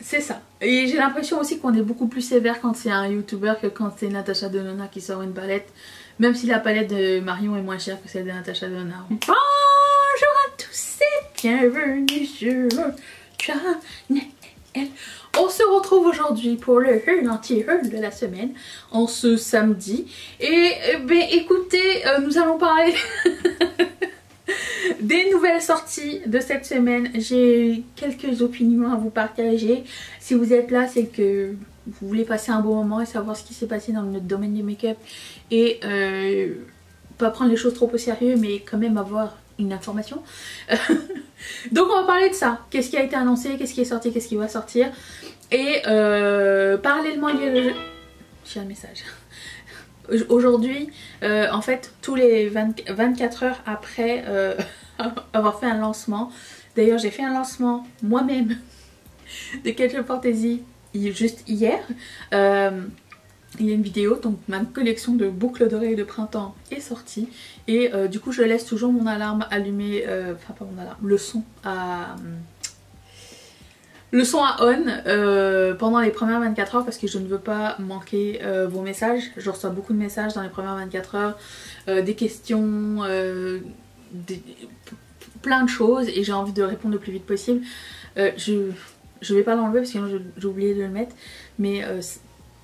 c'est ça. Et j'ai l'impression aussi qu'on est beaucoup plus sévère quand c'est un YouTuber que quand c'est Natasha Denona qui sort une palette. Même si la palette de Marion est moins chère que celle de Natasha Denona. Bonjour à tous et bienvenue sur Channel. On se retrouve aujourd'hui pour le haul anti-haul de la semaine, en ce samedi. Et ben écoutez, nous allons parler des nouvelles sorties de cette semaine. J'ai quelques opinions à vous partager. Si vous êtes là, c'est que vous voulez passer un bon moment et savoir ce qui s'est passé dans notre domaine du make-up. Et pas prendre les choses trop au sérieux, mais quand même avoir une information. Donc on va parler de ça. Qu'est-ce qui a été annoncé, qu'est-ce qui est sorti, qu'est-ce qui va sortir. Et parallèlement, j'ai un message. Aujourd'hui, en fait, tous les 24 heures après avoir fait un lancement, d'ailleurs j'ai fait un lancement moi-même de Ketchup Fantasy juste hier. Il y a une vidéo, donc ma collection de boucles d'oreilles de printemps est sortie. Et du coup je laisse toujours mon alarme allumée, enfin pas mon alarme, le son à on pendant les premières 24 heures parce que je ne veux pas manquer vos messages. Je reçois beaucoup de messages dans les premières 24 heures, des questions, plein de choses et j'ai envie de répondre le plus vite possible. Je vais pas l'enlever parce que sinon j'ai oublié de le mettre, mais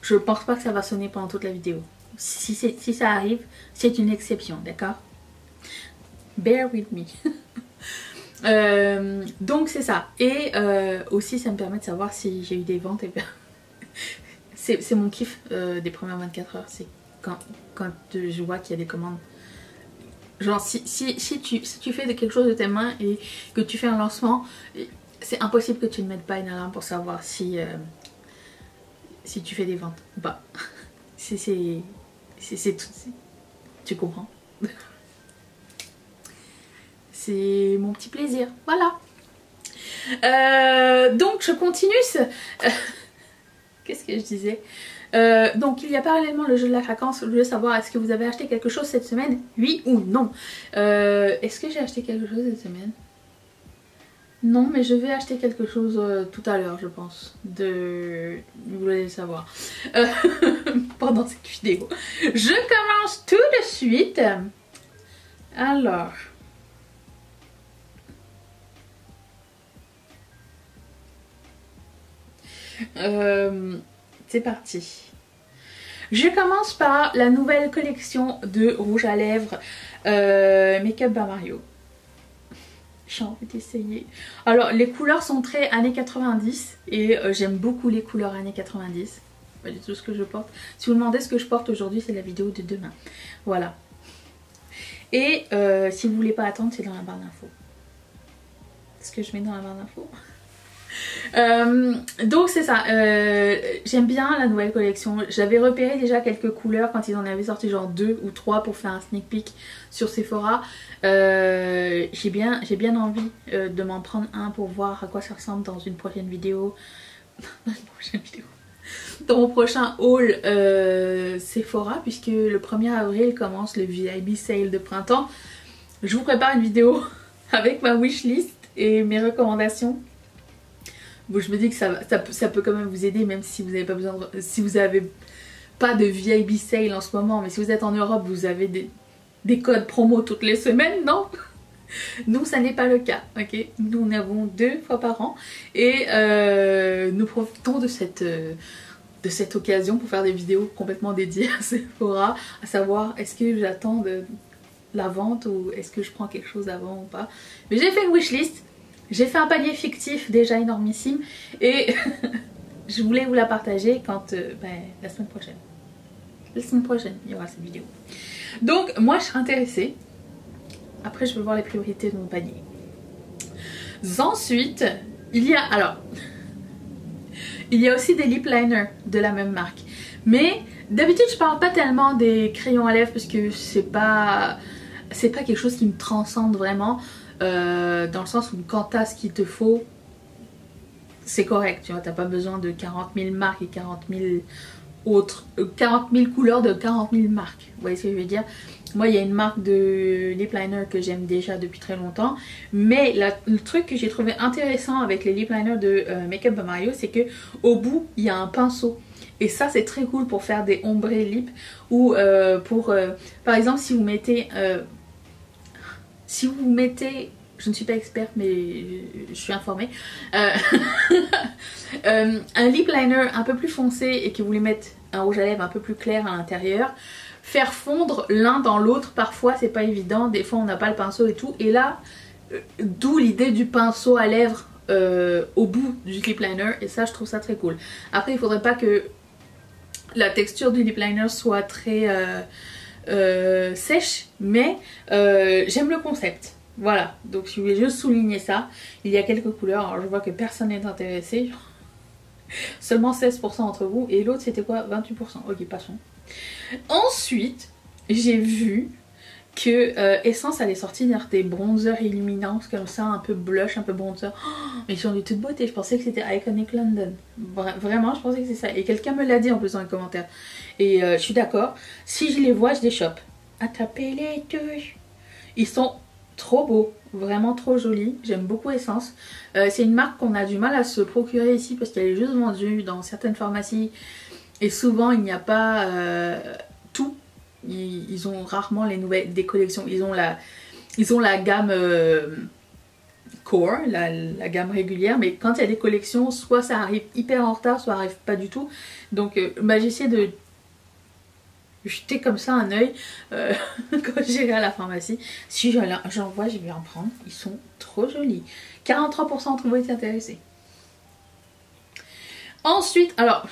je pense pas que ça va sonner pendant toute la vidéo. Si ça arrive, c'est une exception, d'accord? Bear with me. Donc c'est ça. Et aussi ça me permet de savoir si j'ai eu des ventes. Et c'est mon kiff des premières 24 heures. C'est quand je vois qu'il y a des commandes. Genre si tu fais quelque chose de tes mains et que tu fais un lancement, c'est impossible que tu ne mettes pas une alarme pour savoir si tu fais des ventes ou pas. Tu comprends? C'est mon petit plaisir, voilà. Donc je continue qu'est-ce que je disais? Donc il y a parallèlement le jeu de la craquance. Je voulais savoir, est-ce que vous avez acheté quelque chose cette semaine? Oui ou non? Est-ce que j'ai acheté quelque chose cette semaine? Non, mais je vais acheter quelque chose tout à l'heure, je pense. Vous voulez le savoir. Pendant cette vidéo. Je commence tout de suite. Alors... c'est parti. Je commence par la nouvelle collection de rouge à lèvres Make-up by Mario. J'ai envie d'essayer. Alors les couleurs sont très années 90 et j'aime beaucoup les couleurs années 90. Pas du tout ce que je porte. Si vous demandez ce que je porte aujourd'hui, c'est la vidéo de demain. Voilà. Et si vous voulez pas attendre, c'est dans la barre d'infos. Ce que je mets dans la barre d'infos. Donc c'est ça, j'aime bien la nouvelle collection. J'avais repéré déjà quelques couleurs quand ils en avaient sorti genre 2 ou 3 pour faire un sneak peek sur Sephora. J'ai bien envie de m'en prendre un pour voir à quoi ça ressemble dans une prochaine vidéo. Dans mon prochain haul Sephora, puisque le 1er avril commence le VIP sale de printemps. Je vous prépare une vidéo avec ma wishlist et mes recommandations. Bon, je me dis que ça peut quand même vous aider, même si vous n'avez pas besoin de, si vous n'avez pas de VIP sale en ce moment, mais si vous êtes en Europe, vous avez des codes promo toutes les semaines, non? Nous, ça n'est pas le cas, ok? Nous, en avons 2 fois par an et nous profitons de cette occasion pour faire des vidéos complètement dédiées à Sephora, à savoir est-ce que j'attends de la vente ou est-ce que je prends quelque chose avant ou pas. Mais j'ai fait une wishlist. J'ai fait un panier fictif déjà énormissime et je voulais vous la partager quand la semaine prochaine. La semaine prochaine, il y aura cette vidéo. Donc moi je serai intéressée. Après je vais voir les priorités de mon panier. Ensuite, il y a aussi des lip liners de la même marque. Mais d'habitude je parle pas tellement des crayons à lèvres parce que c'est pas quelque chose qui me transcende vraiment. Dans le sens où quand t'as ce qu'il te faut, c'est correct, tu vois, t'as pas besoin de 40 000 marques et 40 000 autres 40 000 couleurs de 40 000 marques. Vous voyez ce que je veux dire? Moi, il y a une marque de lip liner que j'aime déjà depuis très longtemps. Mais le truc que j'ai trouvé intéressant avec les lip liners de Make Up by Mario, c'est que au bout, il y a un pinceau. Et ça, c'est très cool pour faire des ombrés lip. Ou par exemple, si vous mettez... je ne suis pas experte, mais je suis informée. Un lip liner un peu plus foncé et que vous voulez mettre un rouge à lèvres un peu plus clair à l'intérieur. Faire fondre l'un dans l'autre, parfois c'est pas évident, des fois on n'a pas le pinceau et tout. Et là, d'où l'idée du pinceau à lèvres au bout du lip liner. Et ça, je trouve ça très cool. Après, il faudrait pas que la texture du lip liner soit très sèche, mais j'aime le concept. Voilà, donc je voulais juste souligner ça. Il y a quelques couleurs, alors je vois que personne n'est intéressé. Seulement 16% d'entre vous. Et l'autre c'était quoi? 28%. Ok, passons. Ensuite, j'ai vu que Essence allait sortir des bronzers illuminants comme ça, un peu blush, un peu bronzer. Oh, mais ils sont de toute beauté, je pensais que c'était Iconic London. Vraiment, je pensais que c'est ça. Et quelqu'un me l'a dit en plus dans les commentaires. Et je suis d'accord, si je les vois, je les chope. Attrapez les deux. Ils sont trop beaux, vraiment trop jolis. J'aime beaucoup Essence. C'est une marque qu'on a du mal à se procurer ici parce qu'elle est juste vendue dans certaines pharmacies. Et souvent, il n'y a pas tout. Ils ont rarement des collections. Ils ont la gamme core, la gamme régulière, mais quand il y a des collections, soit ça arrive hyper en retard, soit ça arrive pas du tout. Donc j'ai essayé de jeter comme ça un œil quand j'irai à la pharmacie. Si j'en vois, je vais en prendre. Ils sont trop jolis. 43% d'entre vous étaient intéressés. Ensuite, alors,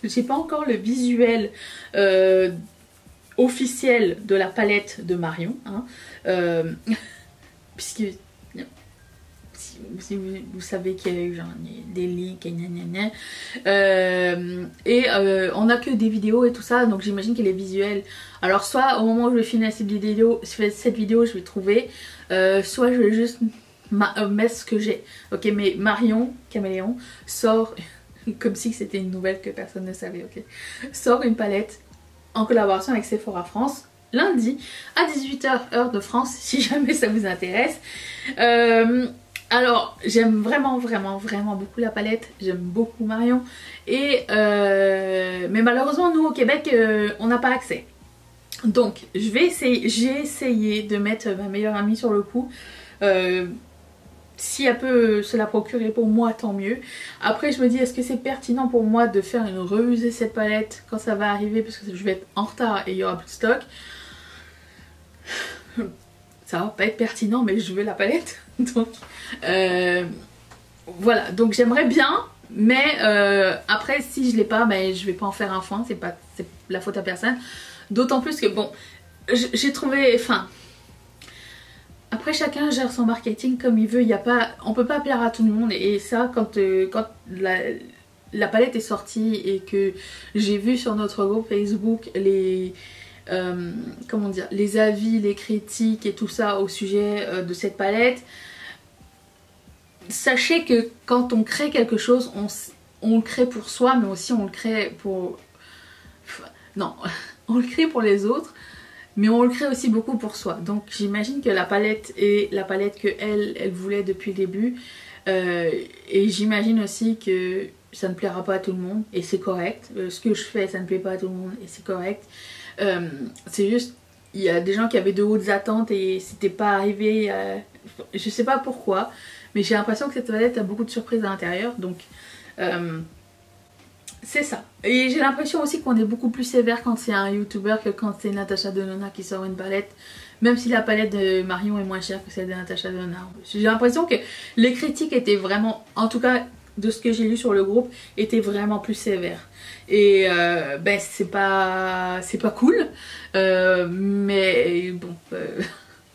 j'ai pas encore le visuel officiel de la palette de Marion, hein, puisque si vous savez qu'il y a eu genre des leaks et gna on a que des vidéos et tout ça, donc j'imagine qu'il est visuel. Alors soit au moment où je vais finir cette vidéo je vais trouver, soit je vais juste mettre ce que j'ai. Ok, mais Marion Caméléon sort comme si c'était une nouvelle que personne ne savait, ok, sort une palette en collaboration avec Sephora France lundi à 18 h heure de France, si jamais ça vous intéresse. Alors j'aime vraiment beaucoup la palette, j'aime beaucoup Marion, et mais malheureusement nous au Québec on n'a pas accès. Donc j'ai essayé de mettre ma meilleure amie sur le coup. Si elle peut se la procurer pour moi, tant mieux. Après je me dis, est-ce que c'est pertinent pour moi de faire une revue de cette palette quand ça va arriver, parce que je vais être en retard et il y aura plus de stock. Ça va pas être pertinent, mais je veux la palette. Donc voilà, donc j'aimerais bien, mais après si je l'ai pas, je vais pas en faire un foin, c'est la faute à personne. D'autant plus que bon, j'ai trouvé, enfin, après chacun gère son marketing comme il veut, on peut pas plaire à tout le monde, et ça quand la palette est sortie et que j'ai vu sur notre groupe Facebook comment dire, les avis, les critiques et tout ça au sujet de cette palette, sachez que quand on crée quelque chose, on le crée pour soi, mais aussi on le crée pour... Non, on le crée pour les autres, mais on le crée aussi beaucoup pour soi. Donc j'imagine que la palette est la palette que elle voulait depuis le début. Et j'imagine aussi que ça ne plaira pas à tout le monde, et c'est correct. Ce que je fais, ça ne plaît pas à tout le monde, et c'est correct. C'est juste, il y a des gens qui avaient de hautes attentes et c'était pas arrivé. Je sais pas pourquoi, mais j'ai l'impression que cette palette a beaucoup de surprises à l'intérieur, donc c'est ça. Et j'ai l'impression aussi qu'on est beaucoup plus sévère quand c'est un YouTuber que quand c'est Natasha Denona qui sort une palette, même si la palette de Marion est moins chère que celle de Natasha Denona. J'ai l'impression que les critiques étaient vraiment, en tout cas de ce que j'ai lu sur le groupe, étaient vraiment plus sévères. Et c'est pas cool, mais bon,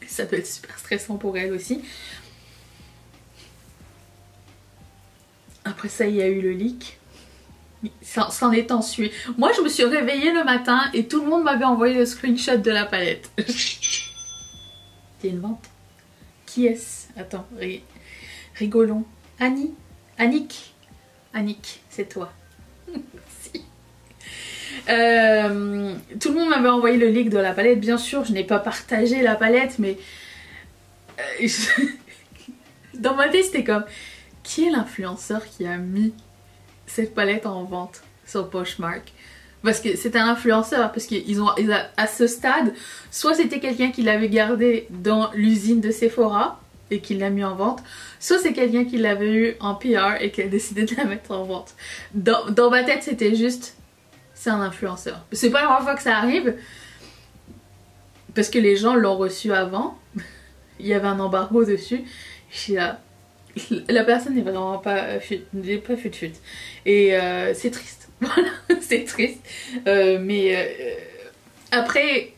ça peut être super stressant pour elle aussi. Après ça, il y a eu le leak. C'en est ensuite. Moi, je me suis réveillée le matin et tout le monde m'avait envoyé le screenshot de la palette. C'est une vente. Qui est-ce? Attends, rigolons. Annick, c'est toi. Si. Tout le monde m'avait envoyé le leak de la palette. Bien sûr, je n'ai pas partagé la palette, mais dans ma tête, c'était comme, qui est l'influenceur qui a mis cette palette en vente sur Poshmark? Parce que c'est un influenceur, parce à ce stade, soit c'était quelqu'un qui l'avait gardé dans l'usine de Sephora et qui l'a mis en vente, soit c'est quelqu'un qui l'avait eu en PR et qui a décidé de la mettre en vente. Dans ma tête, c'était juste, c'est un influenceur. C'est pas la première fois que ça arrive, parce que les gens l'ont reçu avant, il y avait un embargo dessus, je suis là, la personne n'est vraiment pas fut. Et c'est triste. Voilà, c'est triste. Après,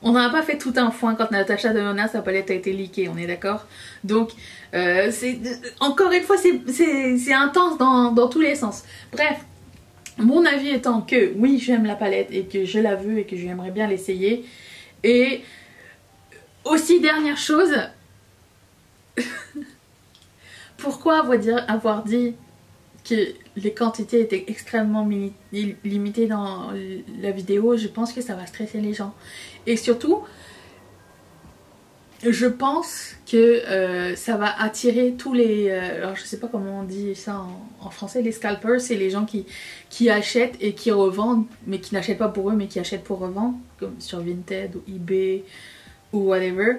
on n'en a pas fait tout un foin quand Natasha Denona, sa palette a été leakée, on est d'accord? Donc, encore une fois, c'est intense dans tous les sens. Bref, mon avis étant que oui, j'aime la palette et que je la veux et que j'aimerais bien l'essayer. Et aussi, dernière chose, pourquoi avoir dit que les quantités étaient extrêmement limitées dans la vidéo? Je pense que ça va stresser les gens. Et surtout, je pense que ça va attirer tous les... alors je sais pas comment on dit ça en français, les scalpers, c'est les gens qui achètent et qui revendent, mais qui n'achètent pas pour eux, mais qui achètent pour revendre, comme sur Vinted ou eBay ou whatever.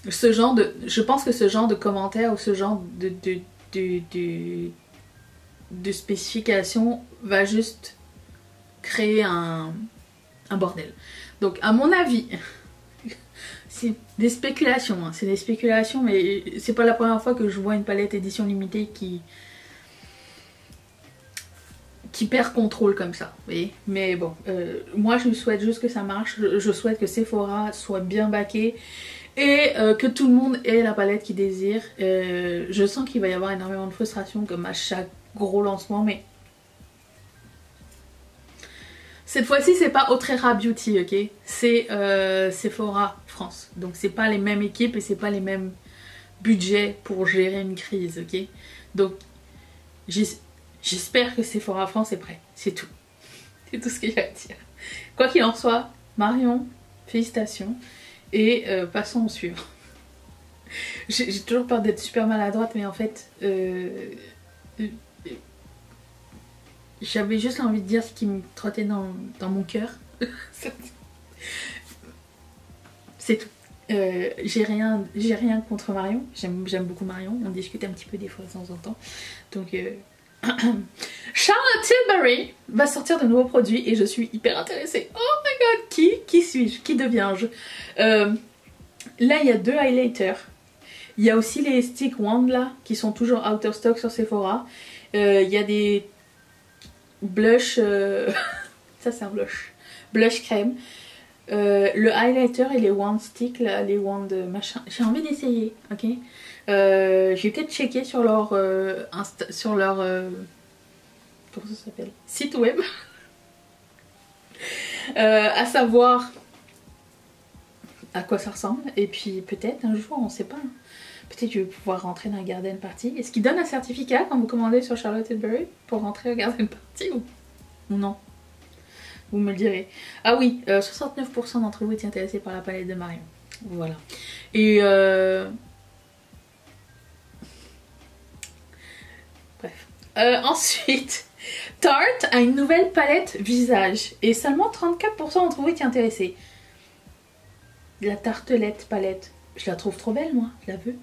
Je pense que ce genre de commentaires ou ce genre de spécification va juste créer un bordel. Donc à mon avis, c'est des spéculations, hein, c'est des spéculations, mais c'est pas la première fois que je vois une palette édition limitée qui perd contrôle comme ça, vous voyez. Mais bon, moi je souhaite juste que ça marche, je souhaite que Sephora soit bien backé et que tout le monde ait la palette qu'il désire. Je sens qu'il va y avoir énormément de frustration comme à chaque gros lancement, mais cette fois-ci c'est pas Otrera Beauty, ok, c'est Sephora France, donc c'est pas les mêmes équipes et c'est pas les mêmes budgets pour gérer une crise, ok. Donc j'espère que Sephora France est prêt, c'est tout. C'est tout ce que j'ai à dire. Quoi qu'il en soit, Marion, félicitations et passons au suivant. J'ai toujours peur d'être super maladroite, mais en fait j'avais juste envie de dire ce qui me trottait dans mon cœur. C'est tout. J'ai rien contre Marion. J'aime beaucoup Marion. On discute un petit peu des fois de temps en temps. Donc Charlotte Tilbury va sortir de nouveaux produits et je suis hyper intéressée. Oh my god, qui suis-je? Qui deviens-je? Là il y a 2 highlighters. Il y a aussi les stick wand là qui sont toujours out of stock sur Sephora. Il y a des blush, ça c'est un blush crème, le highlighter et les wand stick là, les wand machin, j'ai envie d'essayer, ok. J'ai peut-être checké sur leur comment ça s'appelle, site web à savoir à quoi ça ressemble, et puis peut-être un jour, on sait pas, peut-être que je vais pouvoir rentrer dans la garden party. Est-ce qu'ils donnent un certificat quand vous commandez sur Charlotte Tilbury pour rentrer au garden party ou non? Vous me le direz. Ah oui, 69% d'entre vous étaient intéressés par la palette de Marion. Voilà. Et bref. Ensuite, Tarte a une nouvelle palette visage et seulement 34% d'entre vous étaient intéressés. La tartelette palette, je la trouve trop belle moi, je la veux.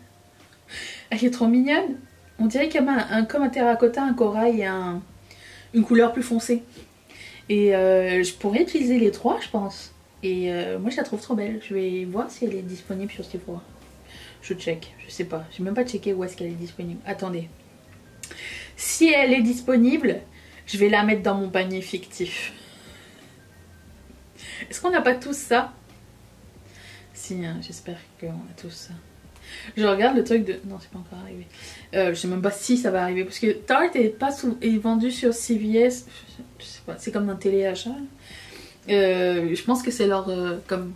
Elle est trop mignonne. On dirait qu'il y a comme un terracotta, un corail et une couleur plus foncée. Et je pourrais utiliser les 3 je pense. Et moi je la trouve trop belle. Je vais voir si elle est disponible sur Sephora. Je check, je sais pas. J'ai même pas checké où est-ce qu'elle est disponible. Attendez. Si elle est disponible, je vais la mettre dans mon panier fictif. Est-ce qu'on n'a pas tous ça? Si, hein, j'espère qu'on a tous ça. Je regarde le truc de... Non, c'est pas encore arrivé. Je sais même pas si ça va arriver. Parce que Tarte est vendu sur CVS. Je sais pas, c'est comme un téléachat. Je pense que c'est leur... comme...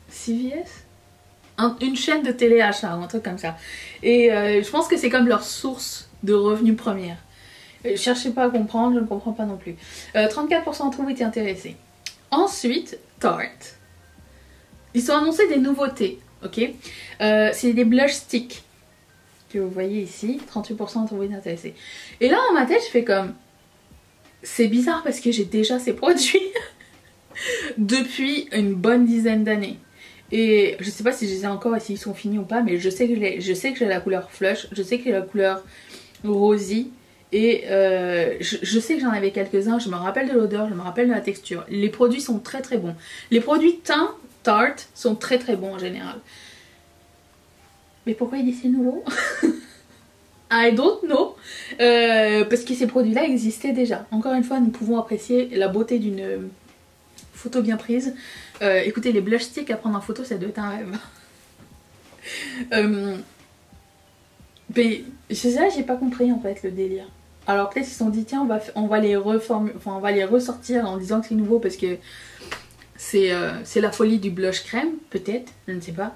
CVS, une chaîne de téléachat ou un truc comme ça. Et je pense que c'est comme leur source de revenus première. Cherchez pas à comprendre, je ne comprends pas non plus. 34% d'entre vous étaient intéressés. Ensuite, Tarte. Ils ont annoncé des nouveautés, ok. C'est des blush sticks que vous voyez ici. 38% d'entre vous étaient intéressés. Et là, dans ma tête, je fais comme... C'est bizarre parce que j'ai déjà ces produits depuis une bonne dizaine d'années. Et je sais pas si je les ai encore et s'ils sont finis ou pas, mais je sais que j'ai la couleur flush, je sais que j'ai la couleur rosy. Et je sais que j'en avais quelques-uns, je me rappelle de l'odeur, je me rappelle de la texture. Les produits sont très très bons. Les produits teint Tarte sont très très bons en général. Mais pourquoi il dit c'est nouveau? I don't know. Parce que ces produits-là existaient déjà. Encore une fois, nous pouvons apprécier la beauté d'une photo bien prise. Écoutez, les blush sticks à prendre en photo, ça doit être un rêve. Mais ça, j'ai pas compris en fait le délire. Alors peut-être ils se sont dit tiens on va les ressortir en disant que c'est nouveau parce que c'est la folie du blush crème, peut-être, je ne sais pas.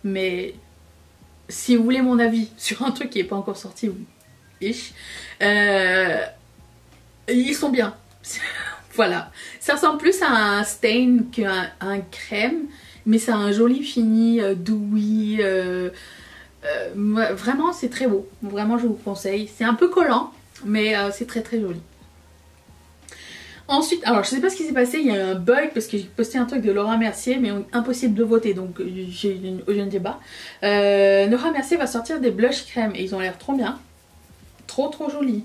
Mais si vous voulez mon avis sur un truc qui n'est pas encore sorti, ish, ils sont bien. Voilà. Ça ressemble plus à un stain qu'à un crème, mais ça a un joli fini, dewy. Vraiment c'est très beau. Vraiment je vous conseille. C'est un peu collant, mais c'est très très joli. Ensuite, alors je sais pas ce qui s'est passé, il y a eu un bug parce que j'ai posté un truc de Laura Mercier, mais impossible de voter, donc je ne sais pas. Laura Mercier va sortir des blush crème et ils ont l'air trop bien. Trop trop jolis.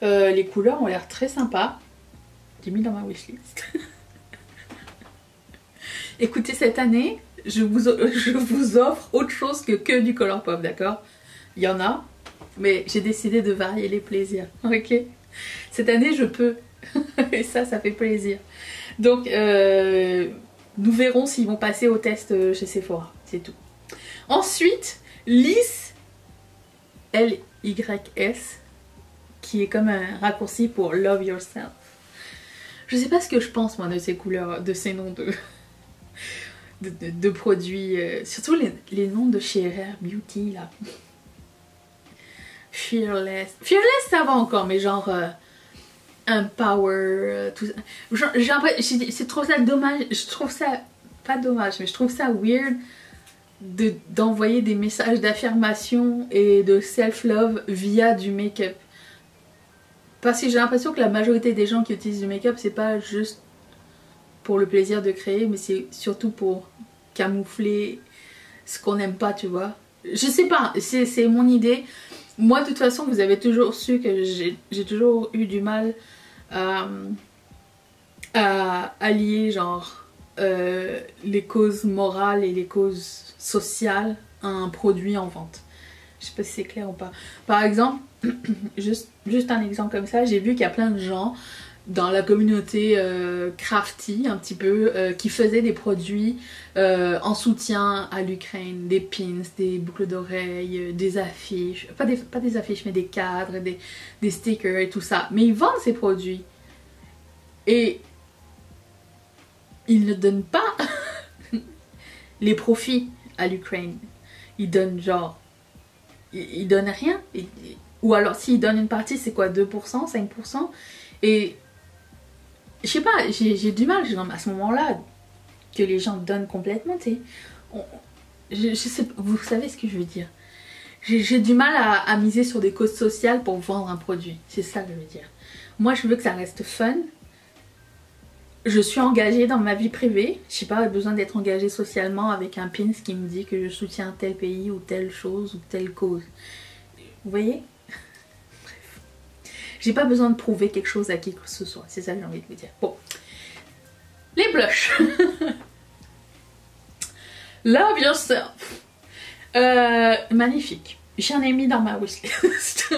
Les couleurs ont l'air très sympas. J'ai mis dans ma wishlist. Écoutez, cette année, je vous offre autre chose que du Colourpop, d'accord? Il y en a, mais j'ai décidé de varier les plaisirs, ok? Cette année, je peux. Et ça fait plaisir. Donc, nous verrons s'ils vont passer au test chez Sephora, c'est tout. Ensuite, Lys, L-Y-S, qui est comme un raccourci pour Love Yourself. Je sais pas ce que je pense, moi, de ces couleurs, de ces noms de produits, surtout les noms de chez Rare Beauty, là. Fearless, ça va encore, mais genre... Empower, tout ça. C'est trop ça dommage, je trouve ça, pas dommage, mais je trouve ça weird d'envoyer des messages d'affirmation et de self-love via du make-up. Parce que j'ai l'impression que la majorité des gens qui utilisent du make-up, c'est pas juste pour le plaisir de créer, mais c'est surtout pour camoufler ce qu'on n'aime pas, tu vois. Je sais pas, c'est mon idée. Moi, de toute façon, vous avez toujours su que j'ai toujours eu du mal à allier genre les causes morales et les causes sociales à un produit en vente. Je sais pas si c'est clair ou pas. Par exemple, juste un exemple comme ça, j'ai vu qu'il y a plein de gens dans la communauté crafty un petit peu qui faisaient des produits en soutien à l'Ukraine, des pins, des boucles d'oreilles, des affiches, pas des affiches mais des cadres, des stickers et tout ça, mais ils vendent ces produits et ils ne donnent pas les profits à l'Ukraine, ils donnent genre ils donnent rien, ou alors s'ils donnent une partie c'est quoi, 2%, 5%, et je sais pas, j'ai du mal à ce moment-là que les gens donnent complètement, tu sais. Vous savez ce que je veux dire. J'ai du mal à miser sur des causes sociales pour vendre un produit. C'est ça que je veux dire. Moi, je veux que ça reste fun. Je suis engagée dans ma vie privée. Je sais pas, besoin d'être engagée socialement avec un pin qui me dit que je soutiens tel pays ou telle chose ou telle cause. Vous voyez? J'ai pas besoin de prouver quelque chose à qui que ce soit. C'est ça que j'ai envie de vous dire. Bon. Les blushs. Love Yourself. Magnifique. J'en ai mis dans ma wishlist.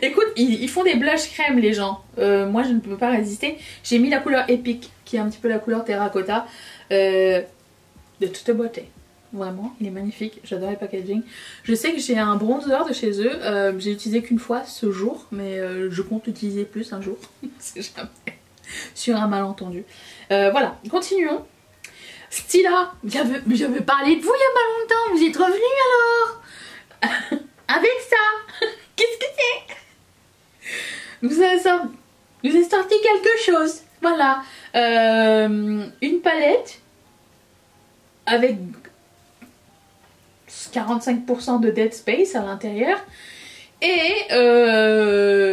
Écoute, ils font des blushs crème les gens. Moi je ne peux pas résister. J'ai mis la couleur Epic, qui est un petit peu la couleur terracotta. De toute beauté. Vraiment, il est magnifique, j'adore les packaging. Je sais que j'ai un bronzer de chez eux, j'ai utilisé qu'une fois ce jour, mais je compte l'utiliser plus un jour, c'est jamais sur un malentendu. Voilà, continuons. Stila, j'avais parlé de vous il y a pas longtemps, vous êtes revenus alors avec ça. Qu'est-ce que c'est? vous avez sorti quelque chose. Voilà. Une palette avec 45% de dead space à l'intérieur. Et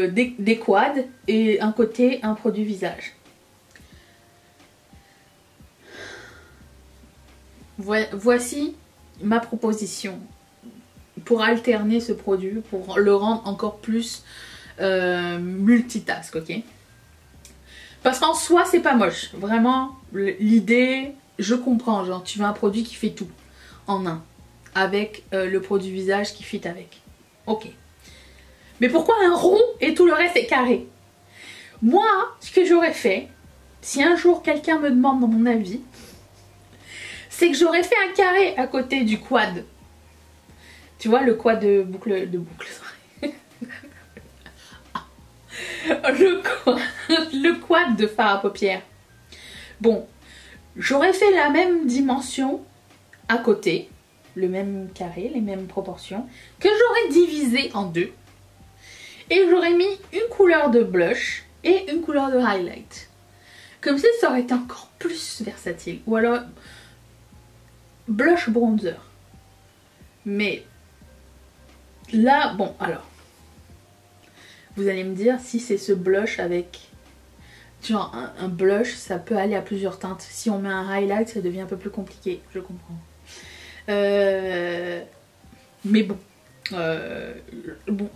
des quads et un côté un produit visage. Voici ma proposition pour alterner ce produit, pour le rendre encore plus multitask, ok? Parce qu'en soi c'est pas moche, vraiment l'idée, je comprends, genre tu veux un produit qui fait tout en un, avec le produit visage qui fit avec, ok. Mais pourquoi un rond et tout le reste est carré? Moi, ce que j'aurais fait, si un jour quelqu'un me demande dans mon avis, c'est que j'aurais fait un carré à côté du quad. Tu vois, le quad de boucle le quad de fard à paupières. Bon, j'aurais fait la même dimension à côté, le même carré, les mêmes proportions, que j'aurais divisé en deux. Et j'aurais mis une couleur de blush et une couleur de highlight. Comme ça, ça aurait été encore plus versatile. Ou alors, blush bronzer. Mais là, bon, alors. Vous allez me dire, si c'est ce blush avec... Genre, un blush, ça peut aller à plusieurs teintes. Si on met un highlight, ça devient un peu plus compliqué. Je comprends. Mais bon. Bon,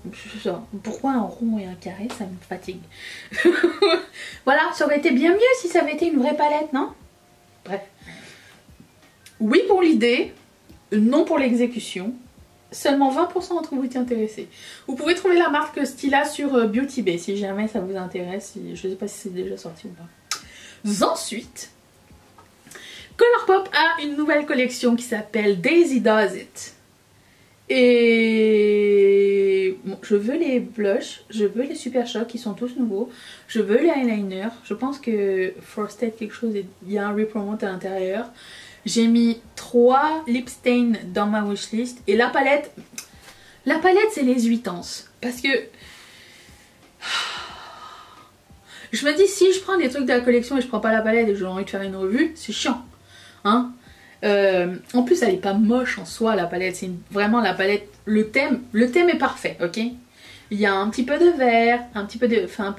ça. Pourquoi un rond et un carré, ça me fatigue. Voilà, ça aurait été bien mieux si ça avait été une vraie palette, non? Bref. Oui pour l'idée, non pour l'exécution. Seulement 20% d'entre vous étaient intéressés. Vous pouvez trouver la marque Stila sur Beauty Bay si jamais ça vous intéresse. Je ne sais pas si c'est déjà sorti ou pas. Ensuite, Colourpop a une nouvelle collection qui s'appelle Daisy Does It. Et bon, je veux les blushs, je veux les Super Shock qui sont tous nouveaux, je veux les eyeliners, je pense que Frosted quelque chose, il y a un repromote à l'intérieur. J'ai mis 3 lip stains dans ma wishlist et la palette c'est les 8 ans parce que je me dis si je prends des trucs de la collection et je prends pas la palette et j'ai envie de faire une revue, c'est chiant, hein. En plus elle est pas moche en soi la palette, c'est vraiment la palette, le thème est parfait, ok. Il y a un petit peu de vert, un peu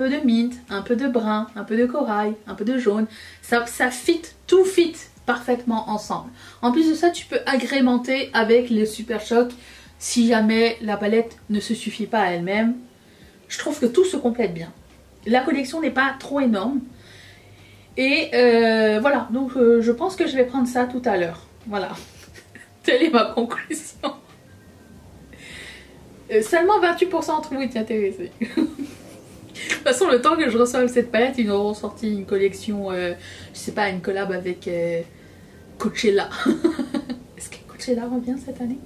de mint, un peu de brun, un peu de corail, un peu de jaune, ça fit, tout fit parfaitement ensemble. En plus de ça tu peux agrémenter avec les Super Shock si jamais la palette ne se suffit pas à elle-même. Je trouve que tout se complète bien. La collection n'est pas trop énorme. Et voilà, donc je pense que je vais prendre ça tout à l'heure. Voilà, telle est ma conclusion. Seulement 28% d'entre vous étaient intéressés. De toute façon, le temps que je reçoive cette palette, ils auront sorti une collection, je sais pas, une collab avec Coachella. Est-ce que Coachella revient cette année?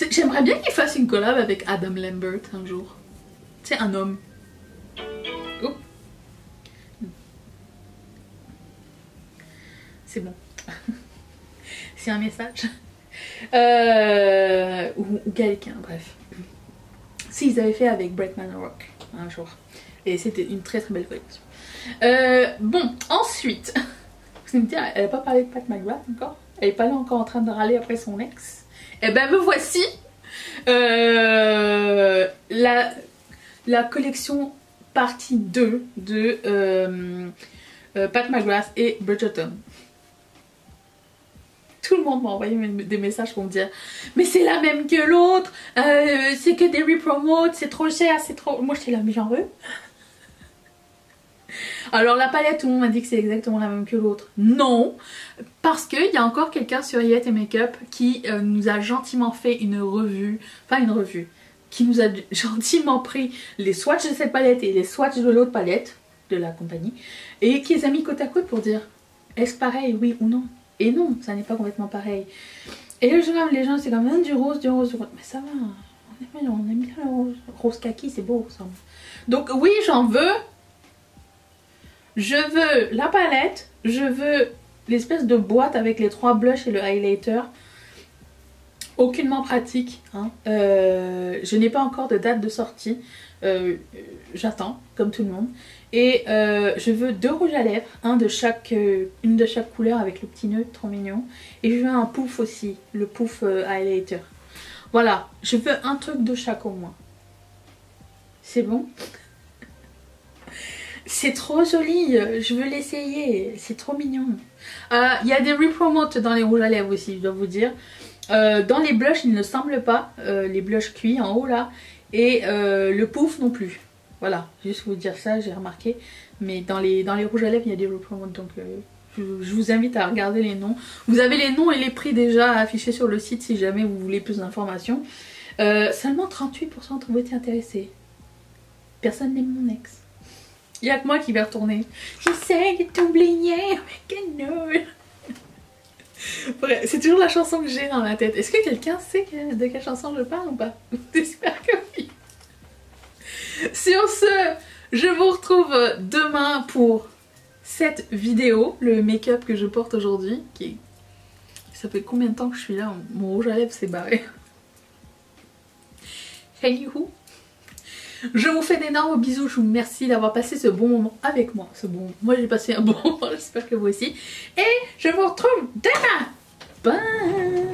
J'aimerais bien qu'il fasse une collab avec Adam Lambert un jour. C'est un homme. Oh. C'est bon. C'est un message. Ou quelqu'un, bref. S'ils avaient fait avec Brett Manorock un jour. Et c'était une très très belle collection. Bon, ensuite. Vous me dites, elle n'a pas parlé de Pat McGrath encore? Elle n'est pas là encore en train de râler après son ex? Eh ben me voici. La collection partie 2 de Pat McGrath et Bridgerton. Tout le monde m'a envoyé des messages pour me dire mais c'est la même que l'autre, c'est que des repromotes, c'est trop cher, c'est trop... Moi j'étais là mais j'en veux. Alors la palette, tout le monde m'a dit que c'est exactement la même que l'autre. Non, parce qu'il y a encore quelqu'un sur Yet Makeup qui nous a gentiment fait une revue, enfin une revue, qui nous a gentiment pris les swatchs de cette palette et les swatchs de l'autre palette de la compagnie et qui les a mis côte à côte pour dire est-ce pareil, oui ou non. Et non, ça n'est pas complètement pareil. Et là, les gens, c'est comme du rose, du rose, du rose. Mais ça va, on aime bien le rose. Rose kaki, c'est beau, ça. Donc oui, j'en veux. Je veux la palette. Je veux l'espèce de boîte avec les 3 blushs et le highlighter. aucunement pratique. Hein. Je n'ai pas encore de date de sortie. J'attends, comme tout le monde. Et je veux 2 rouges à lèvres, une de chaque couleur avec le petit nœud, trop mignon. Et je veux un pouf aussi, le pouf highlighter. Voilà, je veux un truc de chaque au moins. C'est bon? C'est trop joli, je veux l'essayer, c'est trop mignon. Il y a des repromotes dans les rouges à lèvres aussi, je dois vous dire. Dans les blushs, il ne semble pas, les blushs cuits en haut là, et le pouf non plus. Voilà, juste vous dire ça, j'ai remarqué. Mais dans les rouges à lèvres, il y a des repromotes, donc je vous invite à regarder les noms. Vous avez les noms et les prix déjà affichés sur le site si jamais vous voulez plus d'informations. Seulement 38% ont été intéressés. Personne n'aime mon ex. Il n'y a que moi qui vais retourner. J'essaie de t'oublier avec un nœud. C'est toujours la chanson que j'ai dans la tête. Est-ce que quelqu'un sait de quelle chanson je parle ou pas? J'espère que oui. Sur ce, je vous retrouve demain pour cette vidéo, le make-up que je porte aujourd'hui. Ça fait combien de temps que je suis là? Mon rouge à lèvres s'est barré. Anywho. Je vous fais d'énormes bisous, je vous remercie d'avoir passé ce bon moment avec moi. Moi j'ai passé un bon moment, j'espère que vous aussi. Et je vous retrouve demain. Bye.